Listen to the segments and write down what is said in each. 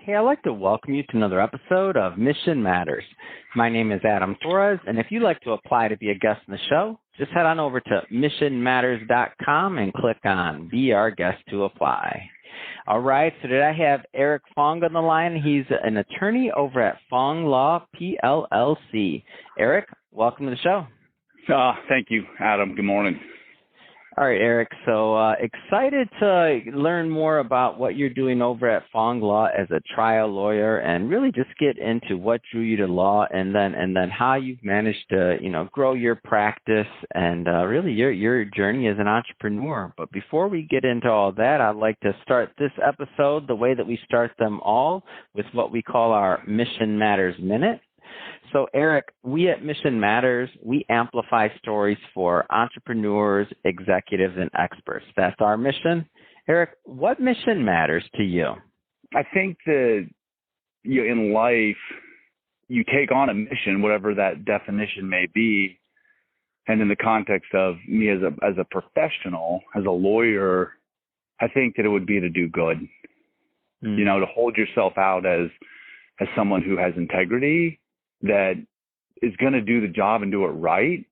Hey, I'd like to welcome you to another episode of Mission Matters. My name is Adam Torres, and if you'd like to apply to be a guest on the show, just head on over to missionmatters.com and click on Be Our Guest to apply. All right, so today I have Eric Fong on the line. He's an attorney over at Fong Law, PLLC. Eric, welcome to the show. Thank you, Adam. Good morning. All right, Eric. So excited to learn more about what you're doing over at Fong Law as a trial lawyer, and really just get into what drew you to law, and then how you've managed to grow your practice and really your journey as an entrepreneur. But before we get into all that, I'd like to start this episode the way that we start them all, with what we call our Mission Matters Minute. So, Eric, we at Mission Matters, we amplify stories for entrepreneurs, executives, and experts. That's our mission. Eric, what mission matters to you? I think that in life, you take on a mission, whatever that definition may be. And in the context of me as a professional, as a lawyer, I think that it would be to do good. To hold yourself out as someone who has integrity, that is going to do the job and do it right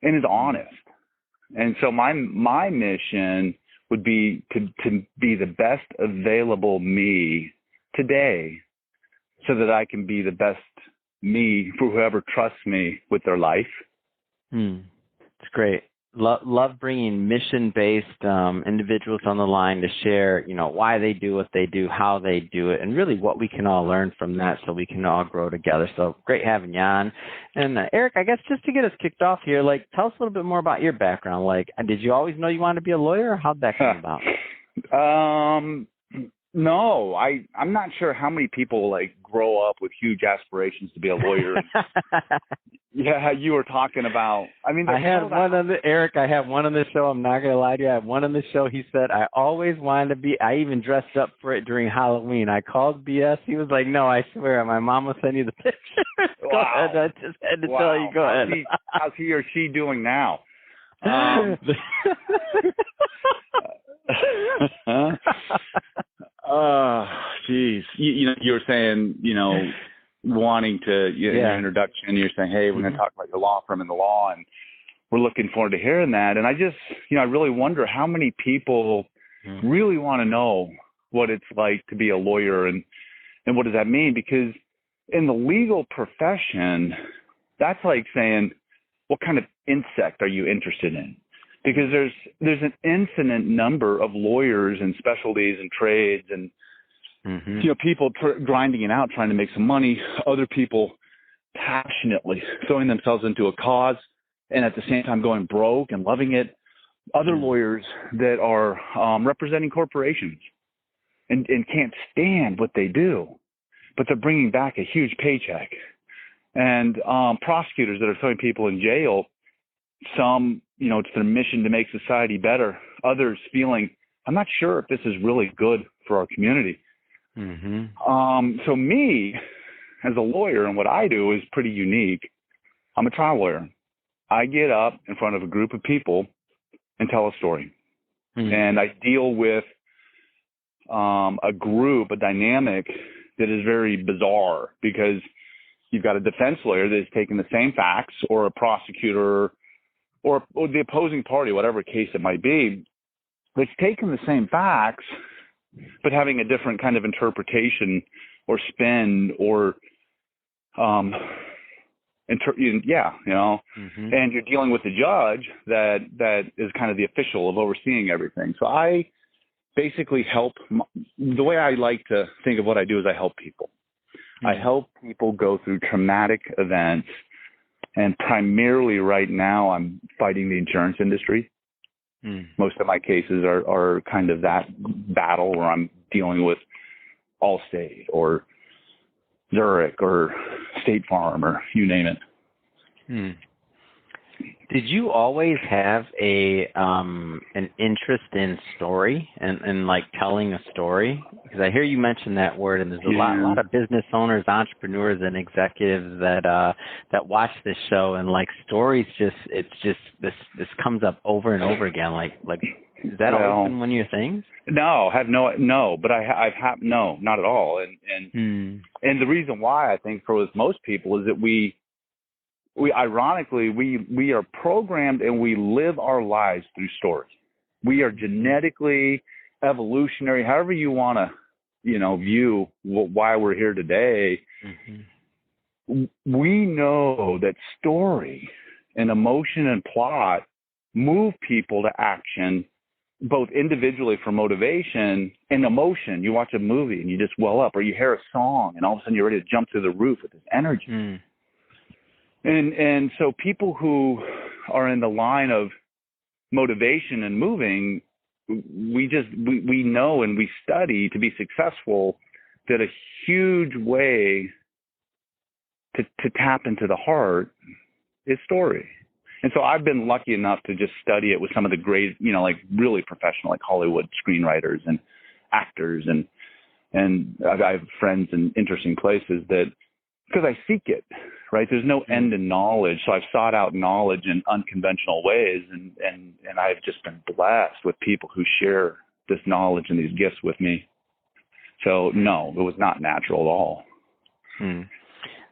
and is honest. And so my mission would be to be the best available me today, so that I can be the best me for whoever trusts me with their life. It's great. Love bringing mission-based individuals on the line to share, why they do what they do, how they do it, and really what we can all learn from that, so we can all grow together. So great having you on. And Eric, I guess just to get us kicked off here, tell us a little bit more about your background. Did you always know you wanted to be a lawyer, or how'd that come about? No, I'm not sure how many people grow up with huge aspirations to be a lawyer. Yeah, you were talking about. I have one on the show. I'm not gonna lie to you. I have one on the show. He said, "I always wanted to be." I even dressed up for it during Halloween. I called BS. He was like, "No, I swear, my mom will send you the picture." Go ahead. I just had to tell you. Go ahead. How's he or she doing now? Geez. You were saying, wanting to, your introduction, you're saying, hey, we're going to talk about your law firm and the law, and we're looking forward to hearing that. And I just, I really wonder how many people really want to know what it's like to be a lawyer, and what does that mean? Because in the legal profession, that's like saying, what kind of insect are you interested in? Because there's an infinite number of lawyers and specialties and trades, and people grinding it out, trying to make some money. Other people passionately throwing themselves into a cause, and at the same time going broke and loving it. Other lawyers that are representing corporations and can't stand what they do, but they're bringing back a huge paycheck. And prosecutors that are throwing people in jail. Some, it's their mission to make society better. Others feeling, I'm not sure if this is really good for our community. So me, as a lawyer, and what I do is pretty unique. I'm a trial lawyer. I get up in front of a group of people and tell a story. And I deal with a group, a dynamic that is very bizarre, because you've got a defense lawyer that is taking the same facts, or a prosecutor, or the opposing party, whatever case it might be, that's taking the same facts, but having a different kind of interpretation or spin, or, and you're dealing with the judge that is kind of the official of overseeing everything. So I basically help. The way I like to think of what I do is I help people. I help people go through traumatic events. And primarily right now, I'm fighting the insurance industry. Most of my cases are kind of that battle where I'm dealing with Allstate or Zurich or State Farm, or you name it. Did you always have an interest in story and telling a story? Because I hear you mention that word, and there's a lot of business owners, entrepreneurs, and executives that watch this show, and stories this comes up over and over again. Is that always been one of your things? No, but no, not at all. And the reason why I think for most people is that we ironically, we are programmed and we live our lives through stories. We are genetically, evolutionary, however you want to, view why we're here today. Mm-hmm. We know that story and emotion and plot move people to action, both individually for motivation and emotion. You watch a movie and you just well up, or you hear a song and all of a sudden you're ready to jump through the roof with this energy. Mm. And so people who are in the line of motivation and moving, we know and we study to be successful that a huge way to tap into the heart is story. And so I've been lucky enough to just study it with some of the great, like really professional, like Hollywood screenwriters and actors. And I have friends in interesting places because I seek it, right? There's no end in knowledge. So I've sought out knowledge in unconventional ways. And I've just been blessed with people who share this knowledge and these gifts with me. So no, it was not natural at all. Hmm.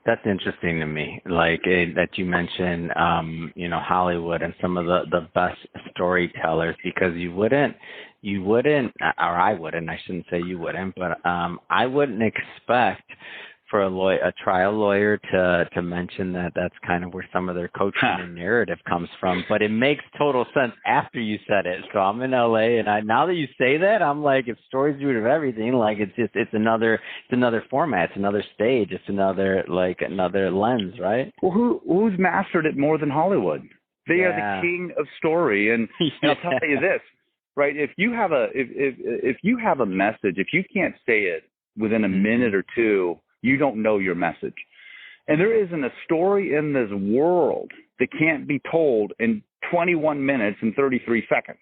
That's interesting to me, that you mentioned, Hollywood and some of the best storytellers, because you wouldn't, or I wouldn't, I shouldn't say you wouldn't, but I wouldn't expect for a trial lawyer to mention that that's kind of where some of their coaching and narrative comes from. But it makes total sense after you said it. So I'm in LA, and now that you say that, I'm like, if story's root of everything, it's another format, it's another stage, it's another lens, right? Well, who's mastered it more than Hollywood? They are the king of story, and I'll tell you this, right? If you have a message, if you can't say it within a minute or two, you don't know your message. And there isn't a story in this world that can't be told in 21 minutes and 33 seconds,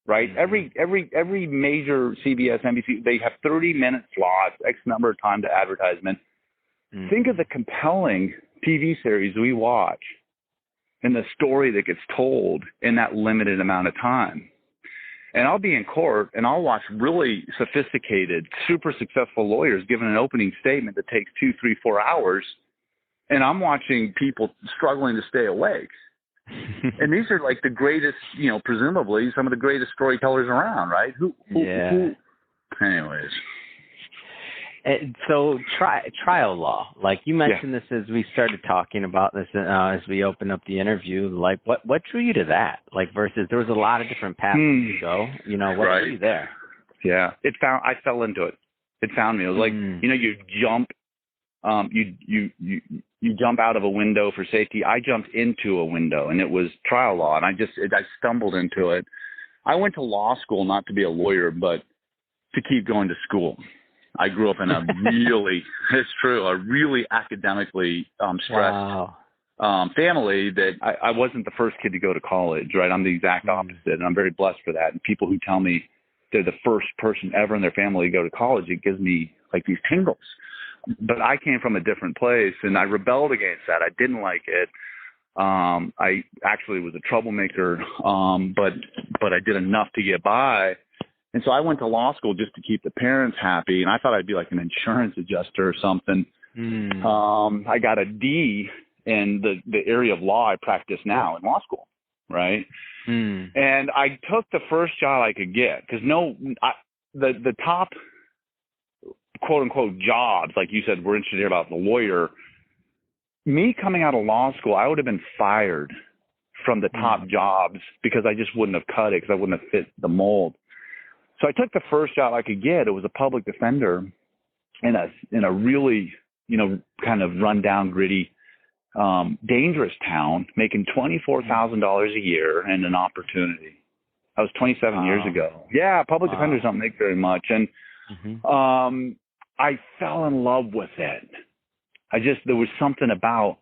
right? Mm-hmm. Every major CBS, NBC, they have 30-minute slots, X number of time to advertisement. Mm-hmm. Think of the compelling TV series we watch and the story that gets told in that limited amount of time. And I'll be in court and I'll watch really sophisticated, super successful lawyers giving an opening statement that takes 2, 3, 4 hours. And I'm watching people struggling to stay awake. And these are like the greatest, presumably some of the greatest storytellers around, right? Who anyways. So trial law, like you mentioned this as we started talking about this, as we opened up the interview, like what drew you to that? Like versus there was a lot of different paths to go, what drew you there? Yeah. I fell into it. It found me. It was like, you jump, you jump out of a window for safety. I jumped into a window and it was trial law. And I stumbled into it. I went to law school, not to be a lawyer, but to keep going to school. I grew up in a really academically stressed family that I wasn't the first kid to go to college, right? I'm the exact opposite, and I'm very blessed for that. And people who tell me they're the first person ever in their family to go to college, it gives me like these tingles. But I came from a different place, and I rebelled against that. I didn't like it. I actually was a troublemaker, but I did enough to get by. And so I went to law school just to keep the parents happy, and I thought I'd be like an insurance adjuster or something. I got a D in the area of law I practice now in law school, right? And I took the first job I could get because the top quote-unquote jobs, like you said, we're interested here about the lawyer. Me coming out of law school, I would have been fired from the top jobs because I just wouldn't have cut it because I wouldn't have fit the mold. So I took the first job I could get. It was a public defender in a really, kind of rundown, gritty, dangerous town, making $24,000 a year and an opportunity. That was 27 years ago. Yeah, public defenders don't make very much. And I fell in love with it. There was something about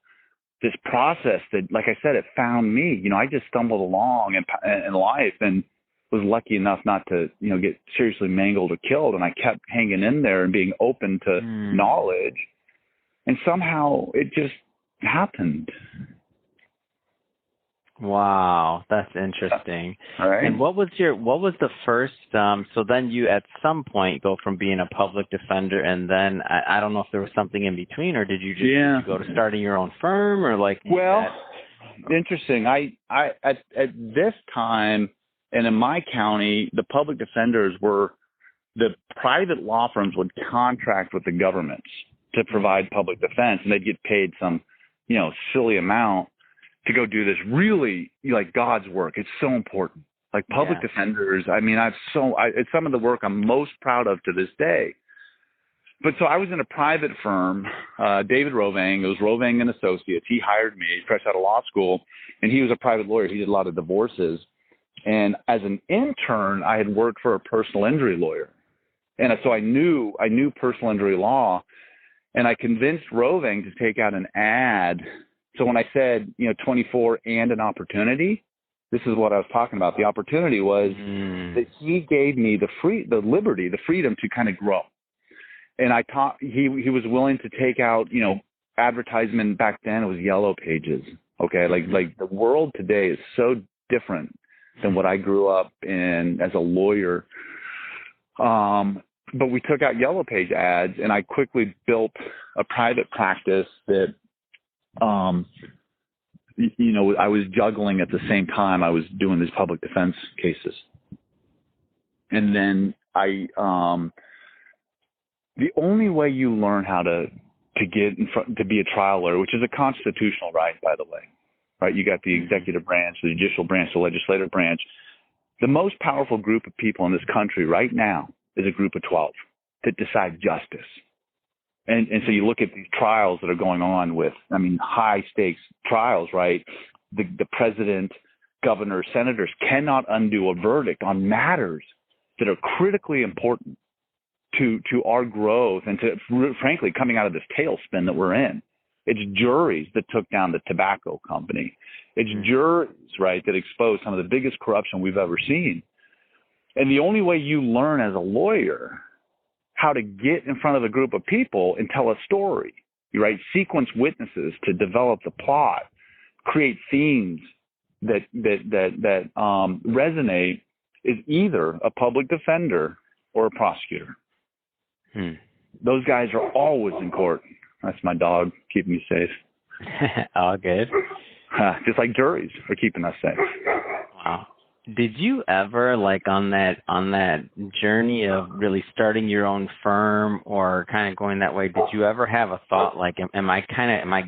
this process that, like I said, it found me. I just stumbled along in life and was lucky enough not to, get seriously mangled or killed. And I kept hanging in there and being open to knowledge. And somehow it just happened. Wow, that's interesting. All right. And what was the first, so then you at some point go from being a public defender, and then I don't know if there was something in between, or did you just did you go to starting your own firm, or like? Well, interesting. I at this time, and in my county, the public defenders were the private law firms would contract with the governments to provide public defense, and they'd get paid some, silly amount to go do this really like God's work. It's so important. Like public defenders, I mean, it's some of the work I'm most proud of to this day. But so I was in a private firm, David Rovang. It was Rovang and Associates. He hired me fresh out of law school, and he was a private lawyer. He did a lot of divorces. And as an intern, I had worked for a personal injury lawyer. And so I knew personal injury law, and I convinced Rovang to take out an ad. So when I said, 24 and an opportunity, this is what I was talking about. The opportunity was that he gave me the freedom to kind of grow. And he was willing to take out, advertisement back then. It was Yellow Pages. Okay. Like the world today is so different than what I grew up in as a lawyer. But we took out Yellow Page ads, and I quickly built a private practice that, I was juggling at the same time I was doing these public defense cases. And then the only way you learn how to get in front, to be a trial lawyer, which is a constitutional right, by the way, right? You got the executive branch, the judicial branch, the legislative branch. The most powerful group of people in this country right now is a group of 12 that decide justice. And so you look at these trials that are going on with, high stakes trials, right? The president, governors, senators cannot undo a verdict on matters that are critically important to our growth and to, frankly, coming out of this tailspin that we're in. It's juries that took down the tobacco company. It's juries, right, that exposed some of the biggest corruption we've ever seen. And the only way you learn as a lawyer how to get in front of a group of people and tell a story, right, sequence witnesses to develop the plot, create themes that resonate, is either a public defender or a prosecutor. Those guys are always in court. That's my dog keeping me safe. All good. Just like juries are keeping us safe. Wow. Did you ever, like, on that journey of really starting your own firm or kind of going that way, did you ever have a thought like, am I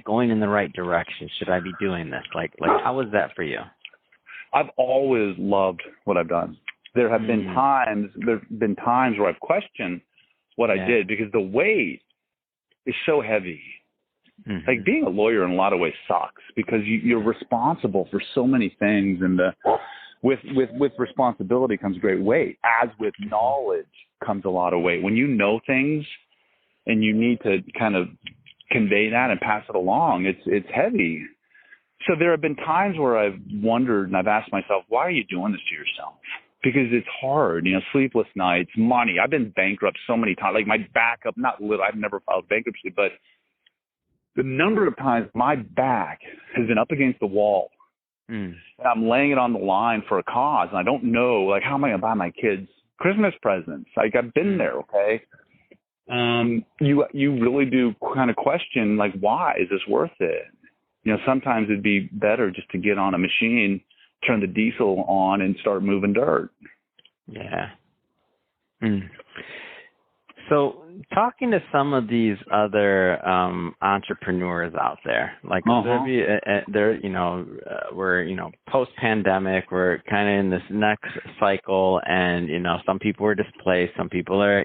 going in the right direction? Should I be doing this? Like how was that for you? I've always loved what I've done. There have been times where I've questioned what I did because the weight is so heavy. Like being a lawyer in a lot of ways sucks because you're responsible for so many things, and with responsibility comes great weight. As with knowledge comes a lot of weight. When you know things and you need to kind of convey that and pass it along, it's heavy. So there have been times where I've wondered and I've asked myself, why are you doing this to yourself? Because it's hard, sleepless nights, money. I've been bankrupt so many times. Like my backup, I've never filed bankruptcy, but the number of times my back has been up against the wall and I'm laying it on the line for a cause, and I don't know, like, how am I going to buy my kids Christmas presents? Like, I've been there, okay? You really do kind of question, like, why is this worth it? Sometimes it'd be better just to get on a machine, turn the diesel on, and start moving dirt. Yeah. So talking to some of these other entrepreneurs out there, like we're post-pandemic, we're kind of in this next cycle, and some people are displaced, some people are,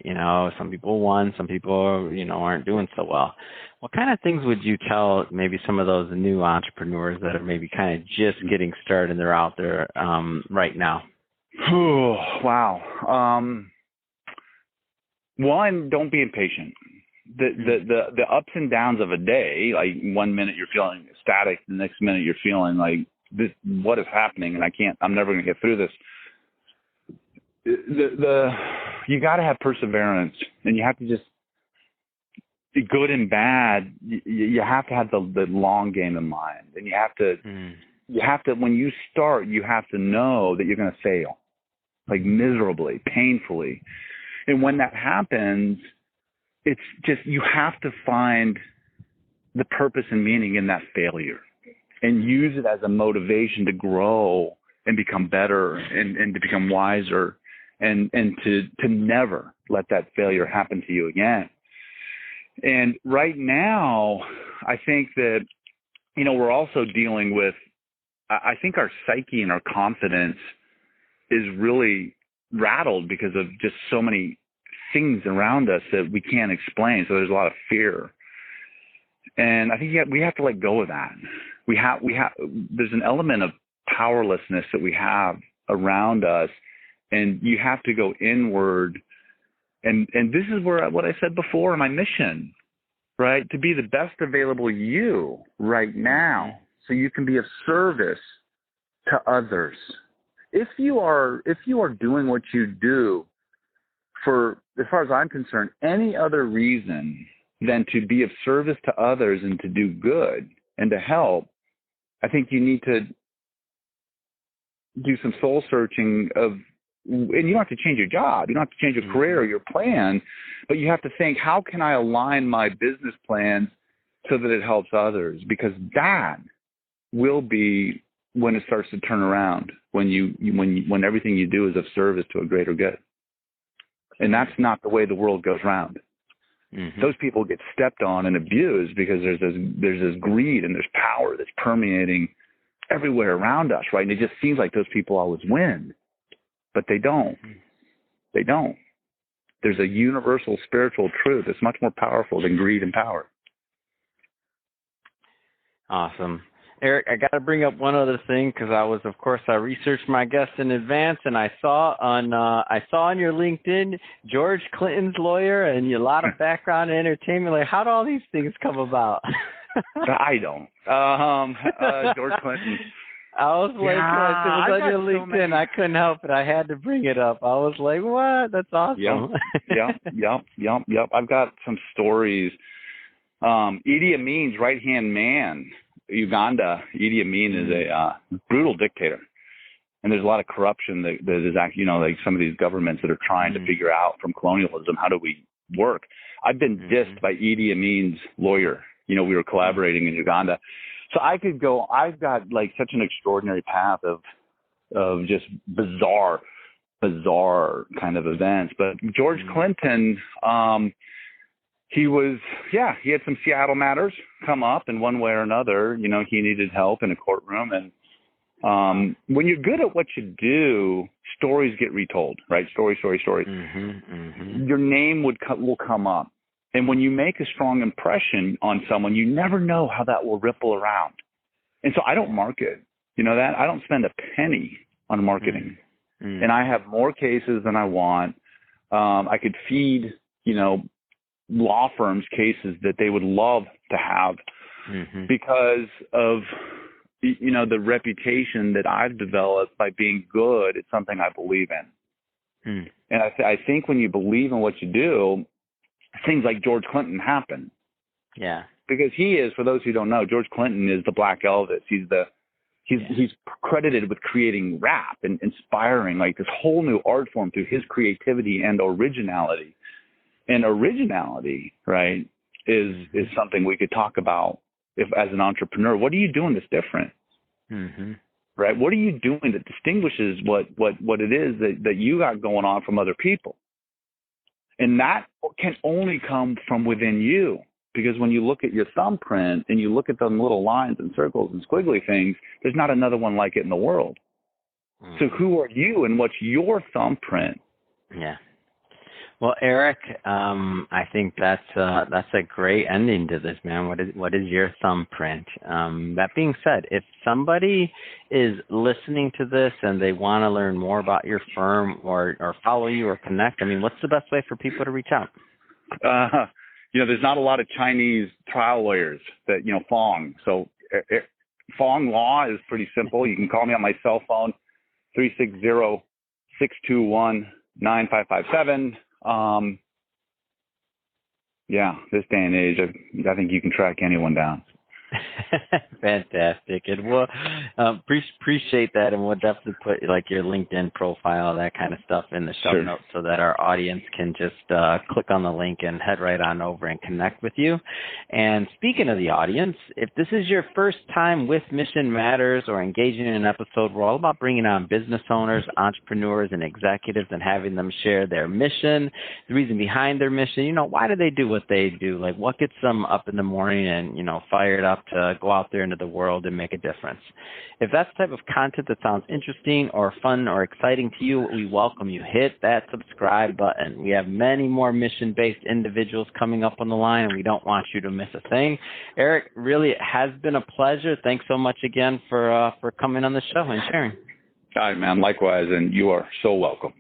some people won, some people aren't doing so well. What kind of things would you tell maybe some of those new entrepreneurs that are maybe kind of just getting started and they're out there right now? Wow. One, don't be impatient. The ups and downs of a day, like 1 minute you're feeling ecstatic, the next minute you're feeling like, this, what is happening? And I'm never going to get through this. You got to have perseverance, and you have to just, good and bad, you have to have the long game in mind, and you have to you have to, when you start, you have to know that you're going to fail, like miserably, painfully. And when that happens, it's just, you have to find the purpose and meaning in that failure and use it as a motivation to grow and become better and to become wiser and to never let that failure happen to you again. And right now, I think that, you know, we're also dealing with, I think our psyche and our confidence is really rattled because of just so many things around us that we can't explain. So there's a lot of fear. And I think we have to let go of that. There's an element of powerlessness that we have around us, and you have to go inward. And this is where what I said before in my mission, right? To be the best available you right now, so you can be of service to others. If you are doing what you do for, as far as I'm concerned, any other reason than to be of service to others and to do good and to help, I think you need to do some soul searching of, and you don't have to change your job, you don't have to change your career or your plan, but you have to think, how can I align my business plans so that it helps others? Because that will be when it starts to turn around, when everything you do is of service to a greater good. And that's not the way the world goes round. Mm-hmm. Those people get stepped on and abused because there's this greed and there's power that's permeating everywhere around us, right? And it just seems like those people always win, but they don't. They don't. There's a universal spiritual truth that's much more powerful than greed and power. Awesome. Eric, I got to bring up one other thing because I researched my guest in advance, and I saw on your LinkedIn George Clinton's lawyer and a lot of background in entertainment. Like, how do all these things come about? I don't. George Clinton. I was like, it was on your LinkedIn. I couldn't help it. I had to bring it up. I was like, what? That's awesome. Yep. I've got some stories. Idi Amin's right-hand man, Uganda. Idi Amin is a brutal dictator. And there's a lot of corruption that is actually, like some of these governments that are trying to figure out from colonialism, how do we work? I've been dissed by Idi Amin's lawyer. We were collaborating in Uganda. So I could go, I've got like such an extraordinary path of just bizarre kind of events. But George Clinton, he had some Seattle matters come up in one way or another. He needed help in a courtroom. And when you're good at what you do, stories get retold, right? Stories. Your name will come up. And when you make a strong impression on someone, you never know how that will ripple around. And so I don't market, that? I don't spend a penny on marketing. And I have more cases than I want. I could feed, law firms cases that they would love to have because of, the reputation that I've developed by being good at something I believe in. And I think when you believe in what you do, things like George Clinton happen. Yeah. Because he is, for those who don't know, George Clinton is the Black Elvis. He's credited with creating rap and inspiring like this whole new art form through his creativity and originality. And originality, right, is something we could talk about as an entrepreneur. What are you doing that's different? Right? What are you doing that distinguishes what it is that you got going on from other people? And that can only come from within you, because when you look at your thumbprint and you look at them little lines and circles and squiggly things, there's not another one like it in the world. So who are you and what's your thumbprint? Yeah. Well, Eric, I think that's a great ending to this, man. What is your thumbprint? That being said, if somebody is listening to this and they want to learn more about your firm or follow you or connect, what's the best way for people to reach out? There's not a lot of Chinese trial lawyers that, Fong. So Fong Law is pretty simple. You can call me on my cell phone, 360-621-9557. This day and age, I think you can track anyone down. Fantastic. And we'll appreciate that, and we'll definitely put like your LinkedIn profile, that kind of stuff in the show notes so that our audience can just click on the link and head right on over and connect with you. And speaking of the audience, if this is your first time with Mission Matters or engaging in an episode, we're all about bringing on business owners, entrepreneurs, and executives and having them share their mission, the reason behind their mission. You know, why do they do what they do? Like, what gets them up in the morning and, you know, fired up to go out there into the world and make a difference? If that's the type of content that sounds interesting or fun or exciting to you, we welcome you. Hit that subscribe button. We have many more mission-based individuals coming up on the line, and we don't want you to miss a thing. Eric, really, it has been a pleasure. Thanks so much again for coming on the show and sharing. All right, man. Likewise, and you are so welcome.